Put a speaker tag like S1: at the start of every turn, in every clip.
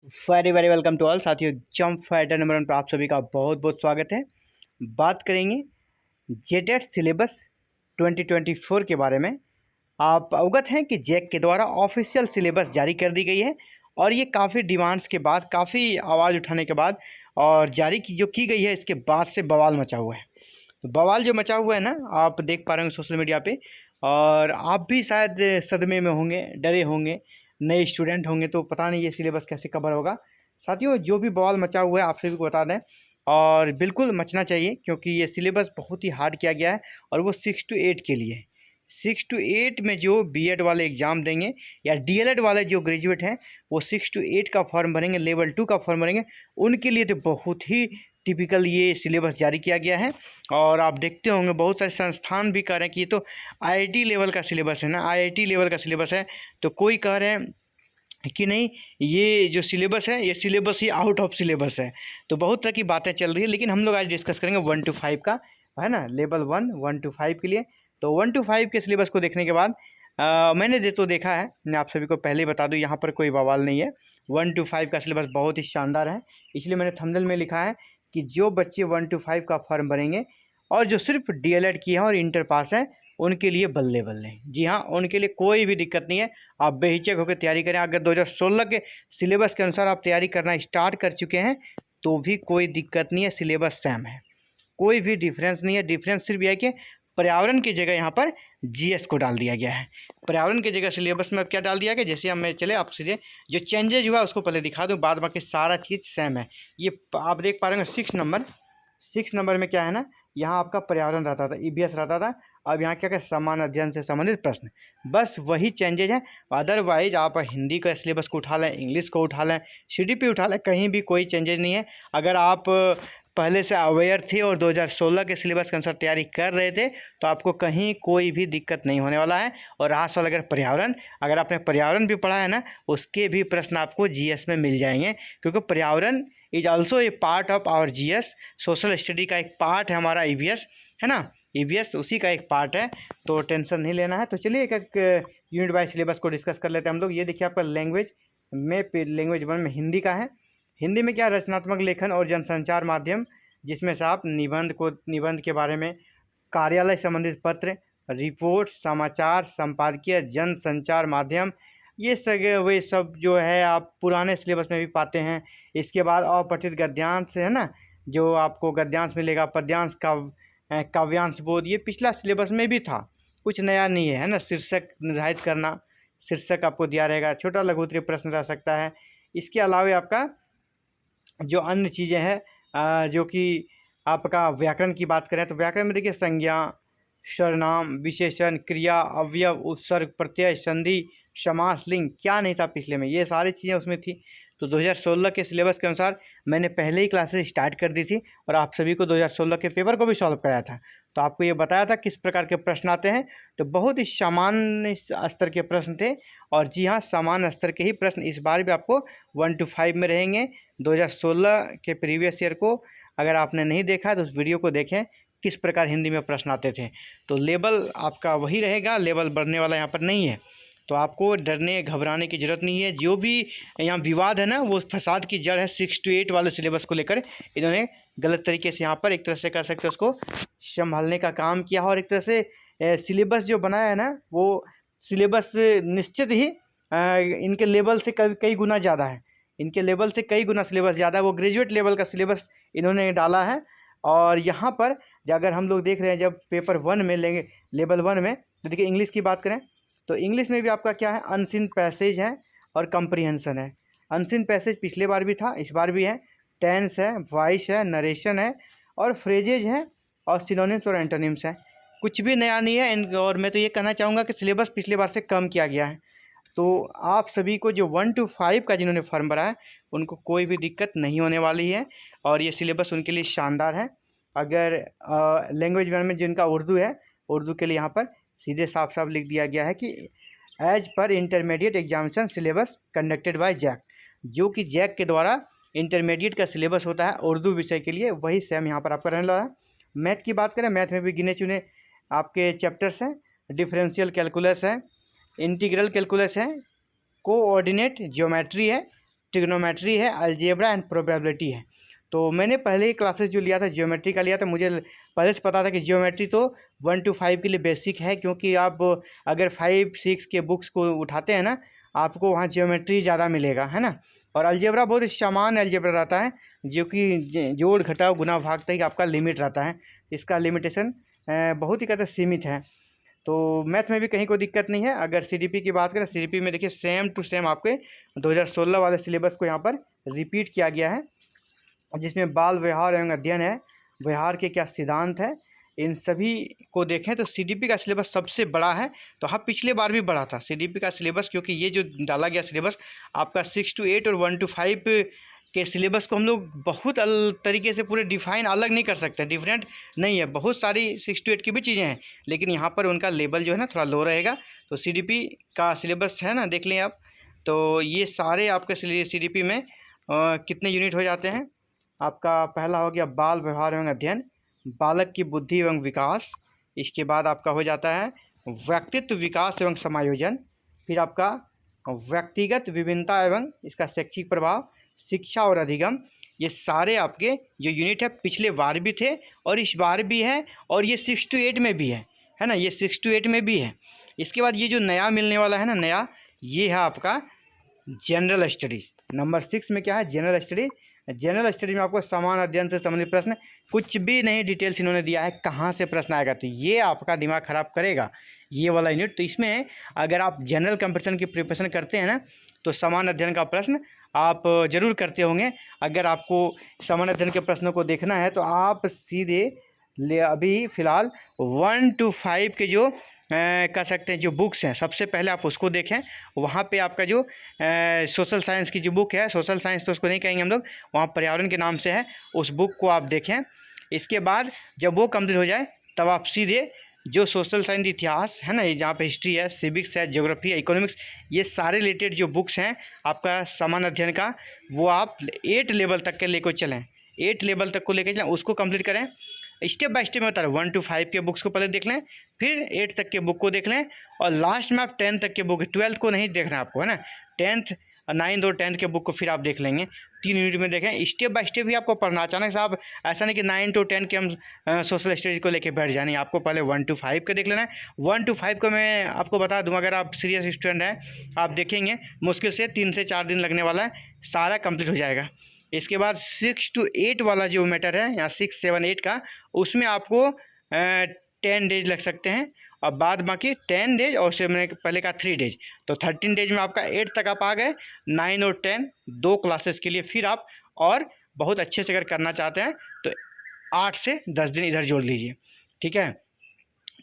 S1: Very very welcome to all साथियों। Jump fighter number 1 पर आप सभी का बहुत बहुत स्वागत है। बात करेंगे जेटेट सिलेबस 2024 के बारे में। आप अवगत हैं कि जैक के द्वारा ऑफिशियल सिलेबस जारी कर दी गई है और ये काफ़ी डिमांड्स के बाद, काफ़ी आवाज़ उठाने के बाद और जारी की गई है, इसके बाद से बवाल मचा हुआ है। तो बवाल जो मचा हुआ है ना, आप देख पा रहे होंगे सोशल मीडिया पे, और आप भी शायद सदमे में होंगे, डरे होंगे, नए स्टूडेंट होंगे तो पता नहीं ये सिलेबस कैसे कवर होगा। साथियों, जो भी बवाल मचा हुआ है आप सभी को बता दें, और बिल्कुल मचना चाहिए क्योंकि ये सिलेबस बहुत ही हार्ड किया गया है और वो 6 to 8 के लिए। 6 to 8 में जो बीएड वाले एग्ज़ाम देंगे या डीएलएड वाले जो ग्रेजुएट हैं वो 6 to 8 का फॉर्म भरेंगे, लेवल 2 का फॉर्म भरेंगे, उनके लिए तो बहुत ही टिपिकल ये सिलेबस जारी किया गया है। और आप देखते होंगे बहुत सारे संस्थान भी कह रहे हैं कि ये तो आईआईटी लेवल का सिलेबस है ना, आईआईटी लेवल का सिलेबस है। तो कोई कह रहे हैं कि नहीं, ये जो सिलेबस है ये syllabus he out of syllabus है। तो बहुत तरह की बातें चल रही है, लेकिन हम लोग आज डिस्कस करेंगे 1 to 5 का, है ना, लेवल 1 to 5 के लिए। तो 1 to 5 के सिलेबस को देखने के बाद मैंने देखा है, मैं आप सभी को पहले ही बता दूं, यहाँ पर कोई बवाल नहीं है। 1 to 5 का सिलेबस बहुत ही शानदार है, इसलिए मैंने थंबनेल में लिखा है कि जो बच्चे 1 to 5 का फॉर्म भरेंगे और जो सिर्फ डीएलएड किए हैं और इंटर पास हैं, उनके लिए बल्ले बल्ले। जी हाँ, उनके लिए कोई भी दिक्कत नहीं है, आप बेहिचक होकर तैयारी करें। अगर 2016 के सिलेबस के अनुसार आप तैयारी करना स्टार्ट कर चुके हैं तो भी कोई दिक्कत नहीं है, सिलेबस सेम है, कोई भी डिफरेंस नहीं है। डिफरेंस सिर्फ यह है कि पर्यावरण की जगह यहाँ पर जीएस को डाल दिया गया है। पर्यावरण की जगह सिलेबस में अब क्या डाल दिया गया, जैसे अब मैं चले आप सीधे जो चेंजेज हुआ उसको पहले दिखा दूँ, बाद बाकी सारा चीज़ सेम है। ये आप देख पा रहे हैं 6 नंबर में क्या है ना, यहाँ आपका पर्यावरण रहता था, ईवीएस रहता था। अब यहाँ क्या समान अध्ययन से संबंधित प्रश्न, बस वही चेंजेज हैं। अदरवाइज आप हिंदी का सिलेबस को उठा लें, इंग्लिश को उठा लें, सीडीपी उठा लें, कहीं भी कोई चेंजेज नहीं है। अगर आप पहले से अवेयर थे और 2016 के सिलेबस के अनुसार तैयारी कर रहे थे तो आपको कहीं कोई भी दिक्कत नहीं होने वाला है। और रहा सवाल अगर पर्यावरण, अगर आपने पर्यावरण भी पढ़ा है ना, उसके भी प्रश्न आपको जीएस में मिल जाएंगे, क्योंकि पर्यावरण is also a part of our GS. Social study का एक पार्ट है हमारा ईवीएस, है ना, ईवीएस उसी का एक पार्ट है, तो टेंशन नहीं लेना है। तो चलिए एक एक यूनिट वाइज सिलेबस को डिस्कस कर लेते हैं हम लोग। ये देखिए आपका लैंग्वेज में, लैंग्वेज 1 में हिंदी का है। हिंदी में क्या, रचनात्मक लेखन और जनसंचार माध्यम, जिसमें से आप निबंध के बारे में, कार्यालय संबंधित पत्र, रिपोर्ट, समाचार, संपादकीय, जनसंचार माध्यम, ये वे सब जो है आप पुराने सिलेबस में भी पाते हैं। इसके बाद अपठित गद्यांश है ना, जो आपको गद्यांश मिलेगा, पद्यांश, काव्यांश बोध, ये पिछला सिलेबस में भी था, कुछ नया नहीं है ना। शीर्षक निर्धारित करना, शीर्षक आपको दिया रहेगा, छोटा लघु उत्तरीय प्रश्न रह सकता है। इसके अलावा आपका जो अन्य चीज़ें हैं, जो कि आपका व्याकरण की बात करें तो व्याकरण में देखिए संज्ञा, सर्वनाम, विशेषण, क्रिया, अवयव, उपसर्ग, प्रत्यय, संधि, समास, लिंग, क्या नहीं था पिछले में, ये सारी चीज़ें उसमें थी। तो 2016 के सिलेबस के अनुसार मैंने पहले ही क्लासेस स्टार्ट कर दी थी और आप सभी को 2016 के पेपर को भी सॉल्व कराया था। तो आपको ये बताया था किस प्रकार के प्रश्न आते हैं, तो बहुत ही सामान्य स्तर के प्रश्न थे। और जी हाँ, सामान्य स्तर के ही प्रश्न इस बार भी आपको 1 to 5 में रहेंगे। 2016 के प्रीवियस ईयर को अगर आपने नहीं देखा है तो उस वीडियो को देखें, किस प्रकार हिंदी में प्रश्न आते थे। तो लेवल आपका वही रहेगा, लेवल बढ़ने वाला यहाँ पर नहीं है, तो आपको डरने घबराने की ज़रूरत नहीं है। जो भी यहाँ विवाद है ना, वो फसाद की जड़ है 6 to 8 वाले सिलेबस को लेकर। इन्होंने गलत तरीके से यहाँ पर एक तरह से कह सकते हैं उसको संभालने का काम किया, और एक तरह से सिलेबस जो बनाया है ना, वो सिलेबस निश्चित ही इनके लेवल से कई गुना ज़्यादा है, इनके लेवल से कई गुना सिलेबस ज़्यादा है। वो ग्रेजुएट लेवल का सिलेबस इन्होंने डाला है। और यहाँ पर अगर हम लोग देख रहे हैं, जब पेपर 1 में लेंगे, लेवल 1 में, तो देखिए इंग्लिश की बात करें तो इंग्लिश में भी आपका क्या है, अनसीन पैसेज है और कंप्रीहेंशन है। अनसीन पैसेज पिछले बार भी था, इस बार भी है। टेंस है, वॉइस है, नरेशन है और फ्रेजेज है और सिनोनिम्स और एंटोनिम्स है। कुछ भी नया नहीं है और मैं तो ये कहना चाहूँगा कि सिलेबस पिछले बार से कम किया गया है। तो आप सभी को जो 1 to 5 का जिन्होंने फॉर्म भरा है उनको कोई भी दिक्कत नहीं होने वाली है, और ये सिलेबस उनके लिए शानदार है। अगर लैंग्वेज 1 में जिनका उर्दू है, उर्दू के लिए यहाँ पर सीधे साफ साफ लिख दिया गया है कि as per intermediate examination syllabus conducted by JAC, जो कि जैक के द्वारा इंटरमीडिएट का सिलेबस होता है उर्दू विषय के लिए, वही सेम यहाँ पर आपका रहने लगा है। मैथ की बात करें, मैथ में भी गिने चुने आपके चैप्टर्स हैं। डिफरेंशियल कैलकुलस है, इंटीग्रल कैलकुलस है, कोऑर्डिनेट ज्योमेट्री है, ट्रिग्नोमेट्री है, अलजेब्रा एंड प्रोबेबिलिटी है। तो मैंने पहले ही क्लासेस जो लिया था ज्योमेट्री का लिया था, मुझे पहले से पता था कि ज्योमेट्री तो 1 to 5 के लिए बेसिक है, क्योंकि आप अगर 5-6 के बुक्स को उठाते हैं ना, आपको वहाँ ज्योमेट्री ज़्यादा मिलेगा, है ना। और अलजेब्रा बहुत सामान्य अलजेब्रा रहता है, जो कि जोड़ घटाव गुना भाग तक आपका लिमिट रहता है, इसका लिमिटेशन बहुत ही ज़्यादा सीमित है। तो मैथ में भी कहीं कोई दिक्कत नहीं है। अगर सीडीपी की बात करें, सीडीपी में देखिए सेम टू सेम आपके 2016 वाले सिलेबस को यहाँ पर रिपीट किया गया है, जिसमें बाल व्यवहार एवं अध्ययन है, व्यवहार के क्या सिद्धांत है, इन सभी को देखें तो सीडीपी का सिलेबस सबसे बड़ा है। तो हाँ, पिछले बार भी बड़ा था सीडीपी का सिलेबस, क्योंकि ये जो डाला गया सिलेबस आपका 6 to 8 और 1 to 5 के सिलेबस को हम लोग बहुत तरीके से पूरे डिफाइन अलग नहीं कर सकते, डिफरेंट नहीं है, बहुत सारी 6 to 8 की भी चीज़ें हैं, लेकिन यहाँ पर उनका लेवल जो है ना थोड़ा लो रहेगा। तो सीडीपी का सिलेबस है ना, देख लें आप। तो ये सारे आपके सीडीपी में कितने यूनिट हो जाते हैं। आपका पहला हो गया बाल व्यवहार एवं अध्ययन, बालक की बुद्धि एवं विकास। इसके बाद आपका हो जाता है व्यक्तित्व विकास एवं समायोजन। फिर आपका व्यक्तिगत विभिन्नता एवं इसका शैक्षिक प्रभाव, शिक्षा और अधिगम। ये सारे आपके जो यूनिट है पिछले बार भी थे और इस बार भी है, और ये 6 to 8 में भी है ना, ये 6 to 8 में भी है। इसके बाद ये जो नया मिलने वाला है ना, नया, ये है आपका जनरल स्टडीज। नंबर 6 में क्या है, जनरल स्टडी। जनरल स्टडी में आपको समान अध्ययन से संबंधित प्रश्न, कुछ भी नहीं डिटेल्स इन्होंने दिया है कहाँ से प्रश्न आएगा, तो ये आपका दिमाग ख़राब करेगा ये वाला यूनिट। तो इसमें अगर आप जनरल कंपटीशन की प्रिपरेशन करते हैं ना, तो समान अध्ययन का प्रश्न आप जरूर करते होंगे। अगर आपको समान अध्ययन के प्रश्नों को देखना है तो आप सीधे अभी फ़िलहाल 1 to 5 के जो कह सकते हैं जो बुक्स हैं, सबसे पहले आप उसको देखें। वहाँ पे आपका जो सोशल साइंस की जो बुक है, सोशल साइंस तो उसको नहीं कहेंगे हम लोग, वहाँ पर्यावरण के नाम से है, उस बुक को आप देखें। इसके बाद जब वो कंप्लीट हो जाए तब आप सीधे जो सोशल साइंस इतिहास है ना, ये जहाँ पे हिस्ट्री है, सिविक्स है, ज्योग्राफी है, इकोनॉमिक्स, ये सारे रिलेटेड जो बुक्स हैं आपका समान अध्ययन का, वो आप 8 लेवल तक के लेकर चलें, 8 लेवल तक को लेकर चलें, उसको कंप्लीट करें। स्टेप बाय स्टेप में बता रहा हूँ। 1 to 5 के बुक्स को पहले देख लें, फिर 8 तक के बुक को देख लें, और लास्ट में आप 10 तक के बुक, 12 को नहीं देखना आपको, है ना, 10th 9th और 10th के बुक को फिर आप देख लेंगे, 3 यूनिट में देखें। स्टेप बाय स्टेप ही आपको पढ़ना, अचानक से आप ऐसा नहीं कि 9 to 10 के हम सोशल स्टडीज़ को लेके बैठ जाए, नहीं, आपको पहले 1 to 5 का देख लेना है। 1 to 5 को मैं आपको बता दूं, अगर आप सीरियस स्टूडेंट हैं आप देखेंगे मुश्किल से 3 से 4 दिन लगने वाला है, सारा कंप्लीट हो जाएगा। इसके बाद 6 to 8 वाला जो मैटर है, यहाँ 6, 7, 8 का, उसमें आपको 10 डेज लग सकते हैं, और बाद बाकी 10 डेज, और उससे मैंने पहले का 3 डेज, तो 13 डेज में आपका 8 तक आप आ गए। 9 और 10 2 क्लासेस के लिए फिर आप, और बहुत अच्छे से अगर करना चाहते हैं तो 8 से 10 दिन इधर जोड़ लीजिए, ठीक है।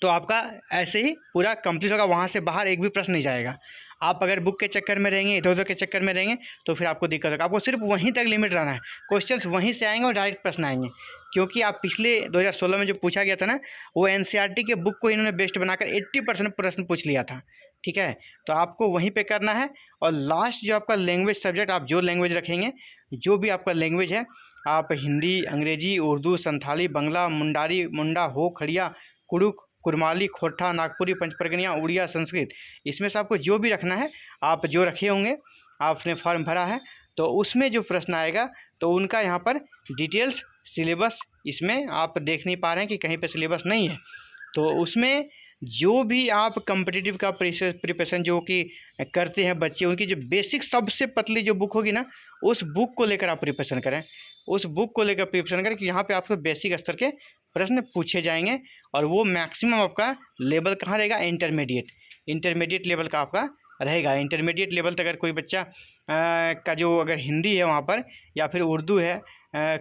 S1: तो आपका ऐसे ही पूरा कंप्लीट होगा, वहाँ से बाहर एक भी प्रश्न नहीं जाएगा। आप अगर बुक के चक्कर में रहेंगे, इधर उधर के चक्कर में रहेंगे, तो फिर आपको दिक्कत होगा। आपको सिर्फ वहीं तक लिमिट रहना है, क्वेश्चंस वहीं से आएंगे और डायरेक्ट प्रश्न आएंगे, क्योंकि आप पिछले 2016 में जो पूछा गया था ना, वो एनसीईआरटी के बुक को इन्होंने बेस्ट बनाकर 80% प्रश्न पूछ लिया था, ठीक है। तो आपको वहीं पे करना है। और लास्ट जो आपका लैंग्वेज सब्जेक्ट, आप जो लैंग्वेज रखेंगे, जो भी आपका लैंग्वेज है, आप हिंदी, अंग्रेजी, उर्दू, संथाली, बंगला, मुंडारी, मुंडा, हो, खड़िया, कुड़ुक, कुरमाली, खोरठा, नागपुरी, पंचपरगनिया, उड़िया, संस्कृत, इसमें से आपको जो भी रखना है, आप जो रखे होंगे, आपने फॉर्म भरा है, तो उसमें जो प्रश्न आएगा तो उनका यहाँ पर डिटेल्स सिलेबस, इसमें आप देख नहीं पा रहे हैं कि कहीं पे सिलेबस नहीं है, तो उसमें जो भी आप कम्पिटिटिव का प्रिपरेशन जो कि करते हैं बच्चे, उनकी जो बेसिक सबसे पतली जो बुक होगी ना, उस बुक को लेकर आप प्रिपरेशन करें, उस बुक को लेकर प्रिपरेशन करें कि यहाँ पे आपको बेसिक स्तर के प्रश्न पूछे जाएंगे। और वो मैक्सिमम आपका लेवल कहाँ रहेगा, इंटरमीडिएट लेवल का आपका रहेगा। इंटरमीडिएट लेवल तक अगर कोई बच्चा का जो अगर हिंदी है वहाँ पर, या फिर उर्दू है,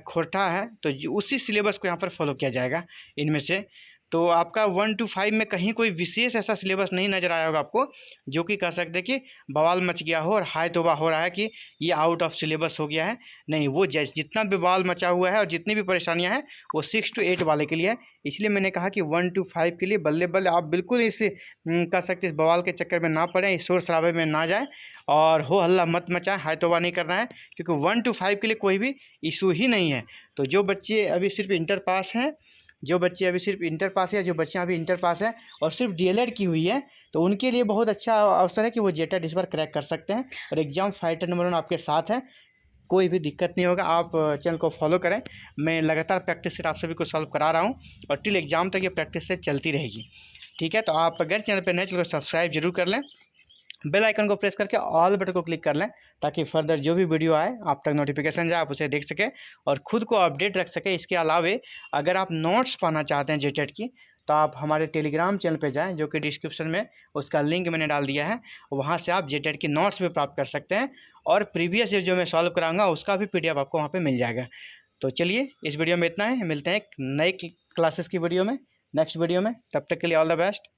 S1: खोरठा है, तो उसी सिलेबस को यहाँ पर फॉलो किया जाएगा इनमें से। तो आपका 1 to 5 में कहीं कोई विशेष ऐसा सिलेबस नहीं नज़र आया होगा आपको, जो कि कह सकते हैं कि बवाल मच गया हो और हाय तौबा हो रहा है कि ये आउट ऑफ सिलेबस हो गया है। नहीं, वो जितना भी बवाल मचा हुआ है और जितनी भी परेशानियां हैं, वो 6 to 8 वाले के लिए है। इसलिए मैंने कहा कि 1 to 5 के लिए बल्ले बल्ले आप बिल्कुल इस कह सकते इस बवाल के चक्कर में ना पड़ें, इस शोर शराबे में ना जाएँ, और हो हल्ला मत मचाएं, हाय तौबा नहीं करना है, क्योंकि 1 to 5 के लिए कोई भी इशू ही नहीं है। तो जो बच्चे अभी सिर्फ इंटर पास हैं, जो बच्चे अभी सिर्फ इंटर पास है, जो बच्चियाँ अभी इंटर पास हैं और सिर्फ डीएलएड की हुई है, तो उनके लिए बहुत अच्छा अवसर है कि वो जेटेट इस बार क्रैक कर सकते हैं। और एग्ज़ाम फाइटर नंबर 1 आपके साथ है, कोई भी दिक्कत नहीं होगा। आप चैनल को फॉलो करें, मैं लगातार प्रैक्टिस सेट आप सभी को सॉल्व करा रहा हूँ और टिल एग्ज़ाम तक ये प्रैक्टिस सेट चलती रहेगी। ठीक है, तो आप अगर चैनल पर नए चैनल को सब्सक्राइब जरूर कर लें, बेल आइकन को प्रेस करके ऑल बटन को क्लिक कर लें, ताकि फर्दर जो भी वीडियो आए आप तक नोटिफिकेशन जाए, आप उसे देख सकें और ख़ुद को अपडेट रख सकें। इसके अलावे अगर आप नोट्स पाना चाहते हैं जेटेट की, तो आप हमारे टेलीग्राम चैनल पे जाएं, जो कि डिस्क्रिप्शन में उसका लिंक मैंने डाल दिया है। वहाँ से आप जेटेट की नोट्स भी प्राप्त कर सकते हैं और प्रीवियस ईयर जो मैं सॉल्व कराऊंगा उसका भी PDF आपको वहाँ पे मिल जाएगा। तो चलिए, इस वीडियो में इतना है, मिलते हैं एक नए क्लासेस की वीडियो में, नेक्स्ट वीडियो में। तब तक के लिए ऑल द बेस्ट।